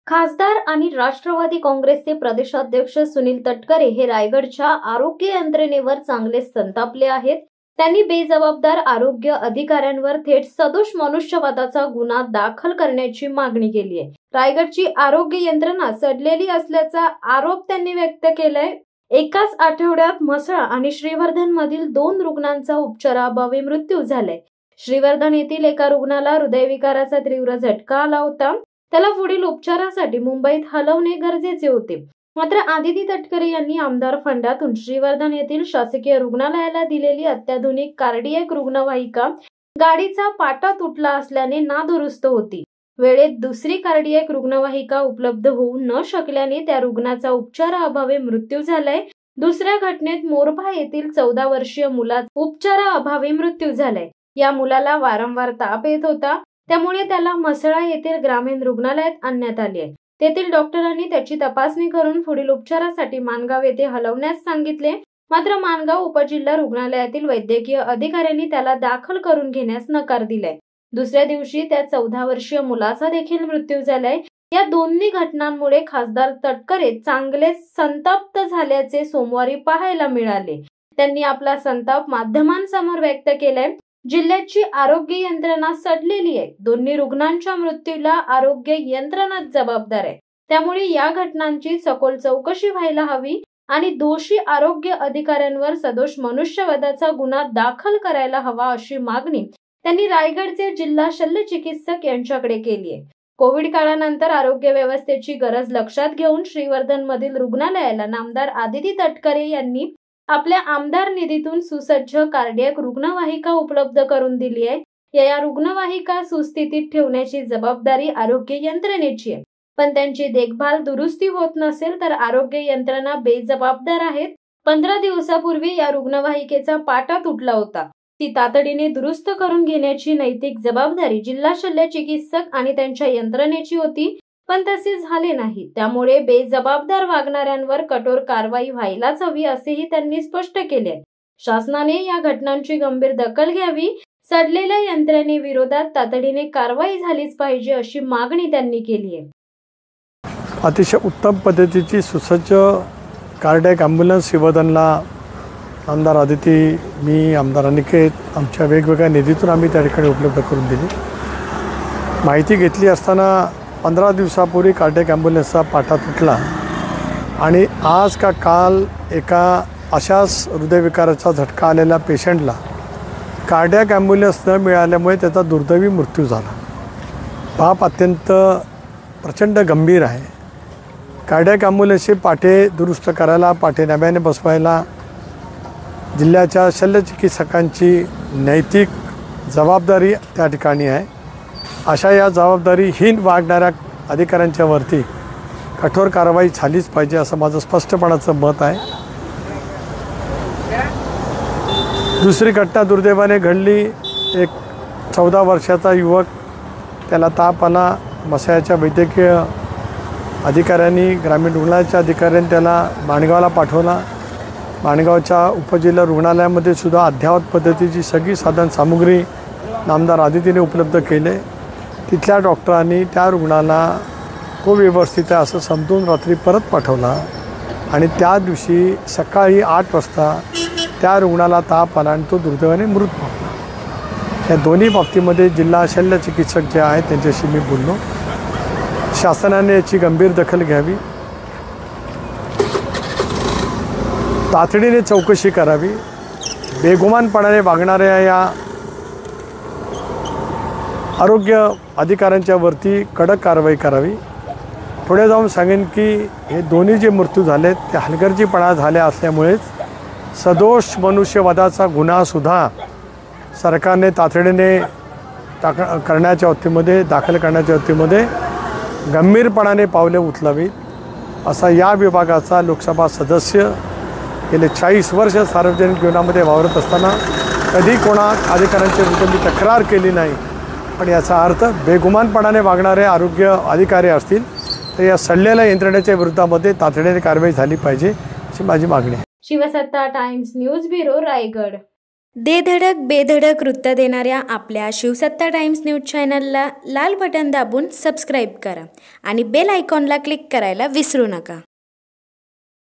खासदार आणि राष्ट्रवादी काँग्रेसचे प्रदेशाध्यक्ष सुनील तटकरे हे रायगडच्या आरोग्य यंत्रणेवर चांगले संतापले आहेत। त्यांनी बेजबाबदार आरोग्य अधिकाऱ्यांवर थेट सदोष मनुष्यवधाचा गुन्हा दाखल करण्याची मागणी केली आहे। रायगडची आरोग्य यंत्रणा सडलेली असल्याचा आरोप त्यांनी व्यक्त केलाय। एकाच आठवड्यात म्हसळा आणि श्रीवर्धन मधील 2 रुग्णांचा उपचाराअभावी मृत्यू झालाय। श्रीवर्धन येथील एका रुग्णाला हृदयविकाराचा तीव्र झटका आला होता। त्याला पुढील उपचारासाठी मुंबईत हलवणे गरजेचे होते। मात्र आदिती तटकरे यांनी आमदार फंडातून श्रीवर्धन येथील शासकीय रुग्णालयाला दिलेली अत्याधुनिक कार्डियक रुग्णवाहिका गाडीचा पाटा तुटला असल्याने नादुरुस्त होती। वेळेत दुसरी कार्डियक रुग्णवाहिका उपलब्ध होऊ न शकल्याने त्या रुग्णाचा उपचाराअभावी मृत्यू झालाय। दुसऱ्या घटनेत मोरबा येथील 14 वर्षीय मुलाचा उपचाराअभावी मृत्यू झालाय। या मुलाला वारंवार ताप येत होता, त्यामुळे त्याला म्हसळा येथील ग्रामीण रुग्णालयात आणण्यात आले आहे। तेथील डॉक्टरांनी त्याची तपासणी करून पुढील उपचारासाठी माणगाव येथे हलवण्यास सांगितले। मात्र माणगाव उपजिल्हा रुग्णालयातील वैद्यकीय अधिकाऱ्यांनी त्याला दाखल करून घेण्यास नकार दिलाय। दुसऱ्या दिवशी त्या 14 वर्षीय मुलाचा देखील मृत्यू झालाय। या दोन्ही घटनांमुळे खासदार तटकरे चांगले संतप्त झाल्याचे सोमवारी पाहायला मिळाले। त्यांनी आपला संताप माध्यमांसमोर व्यक्त केलाय। जिल्ह्याची आरोग्य यंत्रणा सडलेली आहे। दोन्ही रुग्णांच्या मृत्यूला आरोग्य यंत्रणाच जबाबदार आहे। त्यामुळे या घटनांची सखोल चौकशी व्हायला हवी आणि दोषी आरोग्य अधिकाऱ्यांवर सदोष मनुष्यवधाचा गुन्हा दाखल करायला हवा अशी मागणी त्यांनी रायगडचे जिल्हा शल्य चिकित्सक यांच्याकडे केली आहे। कोविड काळानंतर आरोग्य व्यवस्थेची गरज लक्षात घेऊन श्रीवर्धन मधील रुग्णालयाला नामदार आदिती तटकरे यांनी आपल्या आमदार निधीतून सुसज्ज कार्डियक रुग्णवाहिका उपलब्ध करून दिली आहे। या रुग्णवाहिका सुस्थितीत ठेवण्याची जबाबदारी आरोग्य यंत्रणेची आहे, पण त्यांची देखभाल दुरुस्ती होत नसेल तर आरोग्य यंत्रणा बेजबाबदार आहेत। 15 दिवसापूर्वी या रुग्णवाहिकेचा पाटा तुटला होता। ती तातडीने दुरुस्त करून घेण्याची नैतिक जबाबदारी जिल्हा शल्य चिकित्सक आणि त्यांच्या यंत्रणेची होती, पण तसे झाले नाही। त्यामुळे बेजबाबदार वागणाऱ्यांवर कठोर कारवाई व्हायलाच हवी असेही त्यांनी स्पष्ट केले। शासनाने या घटनांची गंभीर दखल घ्यावी। सडलेल्या यंत्रणेविरोधात तातडीने कारवाई झालीच पाहिजे अशी मागणी त्यांनी केली आहे। अतिशय उत्तम पद्धतीची सुसज्ज कार्डियक ॲम्ब्युलन्स श्रीवर्धनला आमदार आदिती, मी आमदार अनिकेत आमच्या वेगवेगळ्या निधीतून आम्ही त्या ठिकाणी उपलब्ध करून दिली। माहिती घेतली असताना 15 दिवसापूर्वी कार्डियक ॲम्ब्युलन्सचा पाटा तुटला आणि आज का काल एका अशाच हृदयविकाराचा झटका आलेल्या पेशंटला कार्डियक ॲम्ब्युलन्स न मिळाल्यामुळे त्याचा दुर्दैवी मृत्यू झाला। बाब अत्यंत प्रचंड गंभीर आहे। कार्डियक ॲम्ब्युलन्सचे पाटे दुरुस्त करायला, पाटे नव्याने बसवायला जिल्ह्याच्या शल्यचिकित्सकांची नैतिक जबाबदारी त्या ठिकाणी आहे। अशा या जबाबदारीहीन वागणाऱ्या अधिकाऱ्यांच्या वरती कठोर कारवाई झालीच पाहिजे असं माझं स्पष्टपणाचं मत आहे। दुसरी घटना दुर्दैवाने घडली। एक 14 वर्षाचा युवक, त्याला ताप आला। म्हसळ्याच्या वैद्यकीय अधिकाऱ्यांनी, ग्रामीण रुग्णालयाच्या अधिकाऱ्यांनी त्याला माणगावला पाठवला। माणगावच्या उपजिल्हा रुग्णालयामध्ये सुद्धा अद्ययावत पद्धतीची सगळी साधन सामुग्री नामदार आदितीने उपलब्ध केले। तिथल्या डॉक्टरांनी त्या रुग्णाला तो व्यवस्थित आहे असं समजून रात्री परत पाठवला आणि त्या दिवशी सकाळी 8 वाजता त्या रुग्णाला ताप आला आणि तो दुर्दैवाने मृत पावला। या दोन्ही बाबतीमध्ये जिल्हा शल्य चिकित्सक जे आहेत त्यांच्याशी मी बोललो। शासनाने याची गंभीर दखल घ्यावी, तातडीने चौकशी करावी, बेगुमानपणाने वागणाऱ्या या आरोग्य अधिकाऱ्यांच्या वरती कडक कारवाई करावी। पुढे जाऊन सांगेन की हे दोन्ही जे मृत्यू झालेत ते हलगर्जीपणा झाल्या असल्यामुळेच सदोष मनुष्यवधाचा गुन्हासुद्धा सरकारने तातडीने करण्याच्या बाबतीमध्ये, दाखल करण्याच्या बाबतीमध्ये गंभीरपणाने पावले उचलावीत असा या विभागाचा लोकसभा सदस्य गेले 40 वर्ष सार्वजनिक जीवनामध्ये वावरत असताना कधी कोणा अधिकाऱ्यांच्या विरुद्ध मी तक्रार केली नाही। पण याचा अर्थ बेगुमानपणाने वागणारे आरोग्य अधिकारी असतील तर या सडलेल्या यंत्रणेच्या विरोधामध्ये तातडीने कारवाई झाली पाहिजे अशी माझी मागणी आहे। शिवसत्ता टाइम्स न्यूज ब्युरो, रायगड। धडक बेधडक वृत्त देणाऱ्या आपल्या शिवसत्ता टाइम्स न्यूज चॅनलला लाल बटन दाबून सबस्क्राईब करा आणि बेल आयकॉनला क्लिक करायला विसरू नका.